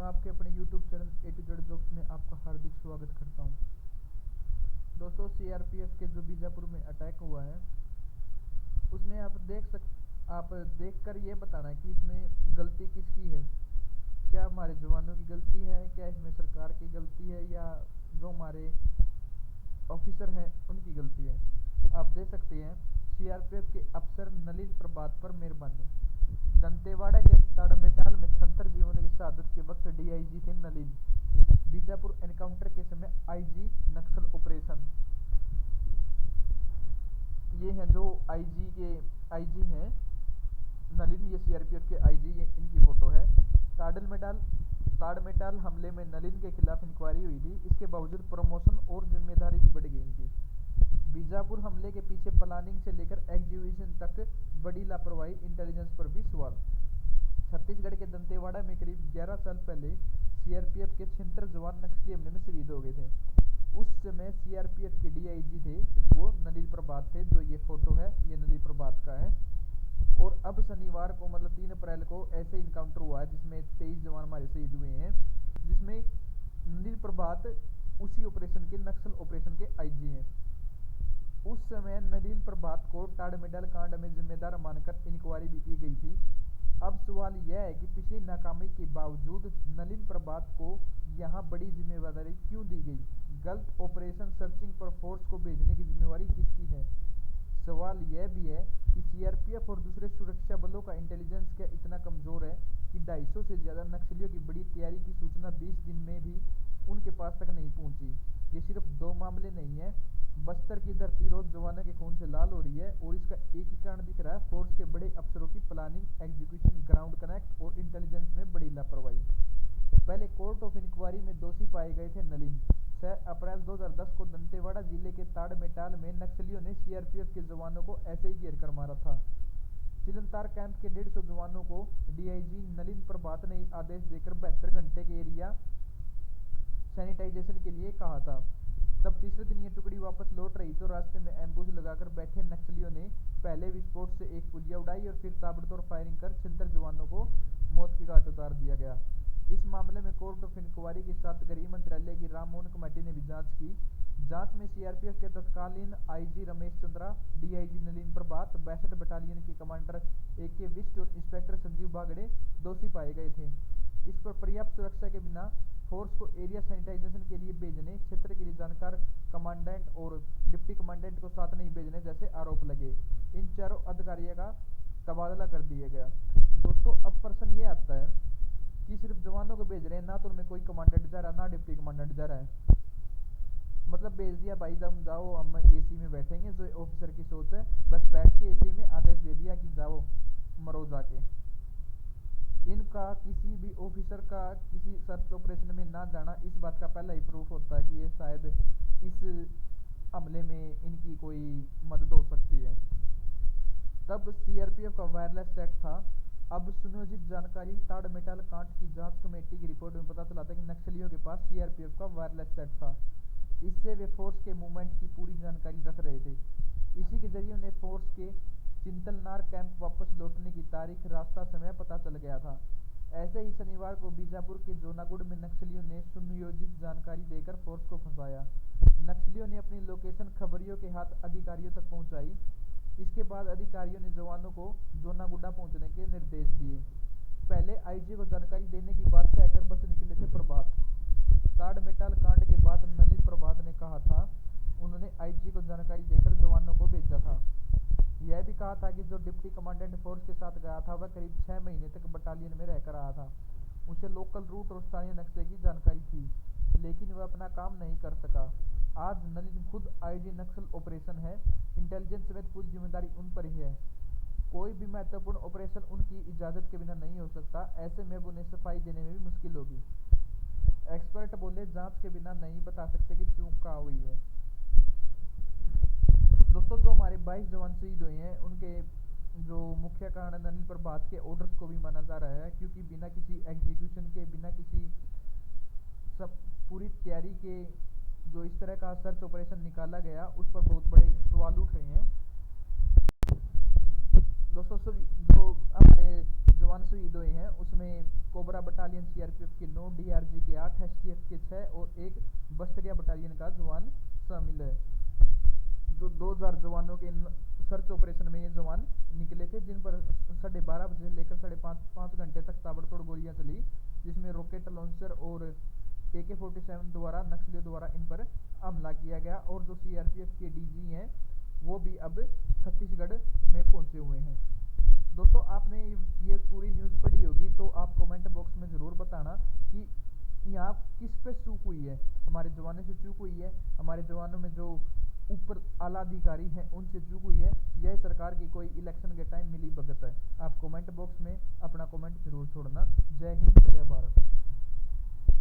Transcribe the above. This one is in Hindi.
मैं आपके अपने YouTube channel A to Z jobs में आपका हार्दिक स्वागत करता हूं। दोस्तों, सीआरपीएफ के जो बीजापुर में अटैक हुआ है उसमें आप देखकर ये बताना कि इसमें गलती किसकी है। क्या हमारे जवानों की गलती है, क्या इसमें सरकार की गलती है, या जो हमारे ऑफिसर हैं उनकी गलती है। आप देख सकते हैं सीआरपीएफ के अफसर नलिन प्रभात पर मेहरबानी। दंतेवाड़ा के ताड़मेटाल में 76 जीवनों की शहादत के वक्त डीआईजी थे नलिन। बीजापुर एनकाउंटर के समय आईजी नक्सल ऑपरेशन। ये हैं जो आईजी हैं नलिन, ये सीआरपीएफ के आईजी, ये इनकी फोटो है। ताड़मेटाल हमले में नलिन के खिलाफ इंक्वायरी हुई थी, इसके बावजूद प्रमोशन और जिम्मेदारी भी बढ़ गई इनकी। बीजापुर हमले के पीछे प्लानिंग से लेकर एग्जीक्यूशन तक बड़ी लापरवाही, इंटेलिजेंस पर भी सवाल। छत्तीसगढ़ के दंतेवाड़ा में करीब 11 साल पहले सीआरपीएफ के 76 जवान नक्सली हमले में शहीद हो गए थे। उस समय सीआरपीएफ के डीआईजी थे वो नलिन प्रभात थे। जो ये फोटो है ये नलिन प्रभात का है। और अब शनिवार को मतलब 3 अप्रैल को ऐसे इनकाउंटर हुआ है जिसमें 23 जवान हमारे शहीद हुए हैं, जिसमें नलिन प्रभात उसी ऑपरेशन के नक्सल ऑपरेशन के आईजी हैं। उस समय नलिन प्रभात को ताड़मेटाल कांड में जिम्मेदार मानकर इंक्वायरी भी की गई थी। अब सवाल यह है कि पिछली नाकामी के बावजूद नलिन प्रभात को यहाँ बड़ी जिम्मेदारी क्यों दी गई। गलत ऑपरेशन सर्चिंग पर फोर्स को भेजने की जिम्मेवारी किसकी है। सवाल यह भी है कि सीआरपीएफ और दूसरे सुरक्षा बलों का इंटेलिजेंस क्या इतना कमजोर है कि 250 से ज्यादा नक्सलियों की बड़ी तैयारी की सूचना 20 दिन में भी उनके पास तक नहीं पहुंची। ये सिर्फ 2 मामले नहीं है। बस्तर की धरती रोज जवानों के खून से लाल हो रही है और इसका एक ही कारण दिख रहा है, फोर्स के बड़े अफसरों की प्लानिंग, एग्जीक्यूशन, ग्राउंड कनेक्ट और इंटेलिजेंस में बड़ी लापरवाही। पहले कोर्ट ऑफ इंक्वायरी में दोषी पाए गए थे नलिन। 6 अप्रैल 2010 को दंतेवाड़ा जिले के ताड़मेटाल में नक्सलियों ने सीआरपीएफ के जवानों को ऐसे ही घेर कर मारा था। चिलंतार कैंप के 150 जवानों को डीआईजी नलिन प्रभात ने आदेश देकर 72 घंटे के एरिया सैनिटाइजेशन के लिए कहा था। तब तीसरे दिन ये टुकड़ी वापस लौट रही तो रास्ते में एम्बुश लगाकर बैठे नक्सलियों ने पहले विस्फोट से एक पुलिया उड़ाई और फिर ताबड़तोड़ फायरिंग कर 76 जवानों को मौत की घाट उतार दिया गया। इस मामले में कोर्ट ऑफ इंक्वायरी के साथ गृह मंत्रालय की राममोहन कमेटी ने भी जांच की। जांच में सीआरपीएफ के तत्कालीन आईजी रमेश चंद्रा, डीआईजी नलिन प्रभात, 62 बटालियन के कमांडर AK विष्ट और इंस्पेक्टर संजीव बागड़े दोषी पाए गए थे। इस पर पर्याप्त सुरक्षा के बिना फोर्स को एरिया सैनिटाइजेशन के लिए भेजने, क्षेत्र के लिए जानकार कमांडेंट और डिप्टी कमांडेंट को साथ नहीं भेजने जैसे आरोप लगे। इन चारों अधिकारियों का तबादला कर दिया गया। दोस्तों, अब प्रश्न ये आता है कि सिर्फ जवानों को भेज रहे हैं, ना तो उनमें कोई कमांडेंट जा रहा, ना डिप्टी कमांडेंट जा रहा है। मतलब भेज दिया भाई, तुम जाओ, हम एसी में बैठेंगे, जो ऑफिसर की सोच है। बस बैठ के एसी में आदेश दे दिया कि जाओ मरो जाके। इनका किसी भी ऑफिसर का किसी सर्च ऑपरेशन में ना जाना इस बात का पहला ही प्रूफ होता है कि ये शायद इस हमले में इनकी कोई मदद हो सकती है। तब सीआरपीएफ का वायरलेस सेट था। अब सुनियोजित जानकारी। ताड़मेटाल कांड की जांच कमेटी की रिपोर्ट में पता चला था कि नक्सलियों के पास सीआरपीएफ का वायरलेस सेट था। इससे वे फोर्स के मूवमेंट की पूरी जानकारी रख रहे थे। इसी के जरिए उन्हें फोर्स के चिंतलनार कैंप वापस लौटने की तारीख, रास्ता, समय पता चल गया था। ऐसे ही शनिवार को बीजापुर के जोनागुड़ में नक्सलियों ने सुनियोजित जानकारी देकर फोर्स को फंसाया। नक्सलियों ने अपनी लोकेशन खबरियों के हाथ अधिकारियों तक पहुंचाई। इसके बाद अधिकारियों ने जवानों को जोनागुड़ा पहुंचने के निर्देश दिए। पहले आईजी को जानकारी देने की बात कहकर बच निकले थे प्रभात। ताड़मेटाल कांड के बाद नलिन प्रभात ने कहा था उन्होंने आईजी को जानकारी देकर जवानों को भेजा था। यह भी कहा था कि जो डिप्टी कमांडेंट फोर्स के साथ गया था वह करीब 6 महीने तक बटालियन में रहकर आया था। उसे लोकल रूट और स्थानीय नक्शे की जानकारी थी, लेकिन वह अपना काम नहीं कर सका। आज नलिन खुद आईजी नक्सल ऑपरेशन है। इंटेलिजेंस समेत पूरी जिम्मेदारी उन पर ही है। कोई भी महत्वपूर्ण ऑपरेशन उनकी इजाजत के बिना नहीं हो सकता। ऐसे में उन्हें सफाई देने में भी मुश्किल होगी। एक्सपर्ट बोले जांच के बिना नहीं बता सकते कि चूक कहाँ हुई है। दोस्तों, जो हमारे 22 जवान शहीद हुए हैं उनके जो मुख्य कारण नलिन प्रभात के ऑर्डर्स को भी माना जा रहा है, क्योंकि बिना किसी एग्जीक्यूशन के, बिना किसी सब पूरी तैयारी के जो इस तरह का सर्च ऑपरेशन निकाला गया उस पर बहुत बड़े सवाल उठ रहे हैं। दोस्तों, सभी जो हमारे जवान शहीद हुए हैं उसमें कोबरा बटालियन सीआरपीएफ के 9, डीआरजी के 8, एसटीएफ के 6 और एक बस्तरिया बटालियन का जवान शामिल है। जो 2000 जवानों के सर्च ऑपरेशन में ये जवान निकले थे, जिन पर 12:30 बजे लेकर 5:30 घंटे तक ताबड़तोड़ गोलियां चली, जिसमें रॉकेट लॉन्चर और AK-47 द्वारा नक्सलियों द्वारा इन पर हमला किया गया। और जो सीआरपीएफ के डीजी हैं वो भी अब छत्तीसगढ़ में पहुंचे हुए हैं। दोस्तों, आपने ये पूरी न्यूज़ पढ़ी होगी तो आप कमेंट बॉक्स में ज़रूर बताना कि यहाँ किस पे चूक हुई है। हमारे जवानों से चूक हुई है, हमारे जवानों में जो ऊपर आला अधिकारी हैं उनसे चूक हुई है, यह सरकार की कोई इलेक्शन के टाइम मिली भगत है। आप कमेंट बॉक्स में अपना कमेंट जरूर छोड़ना। जय हिंद, जय भारत।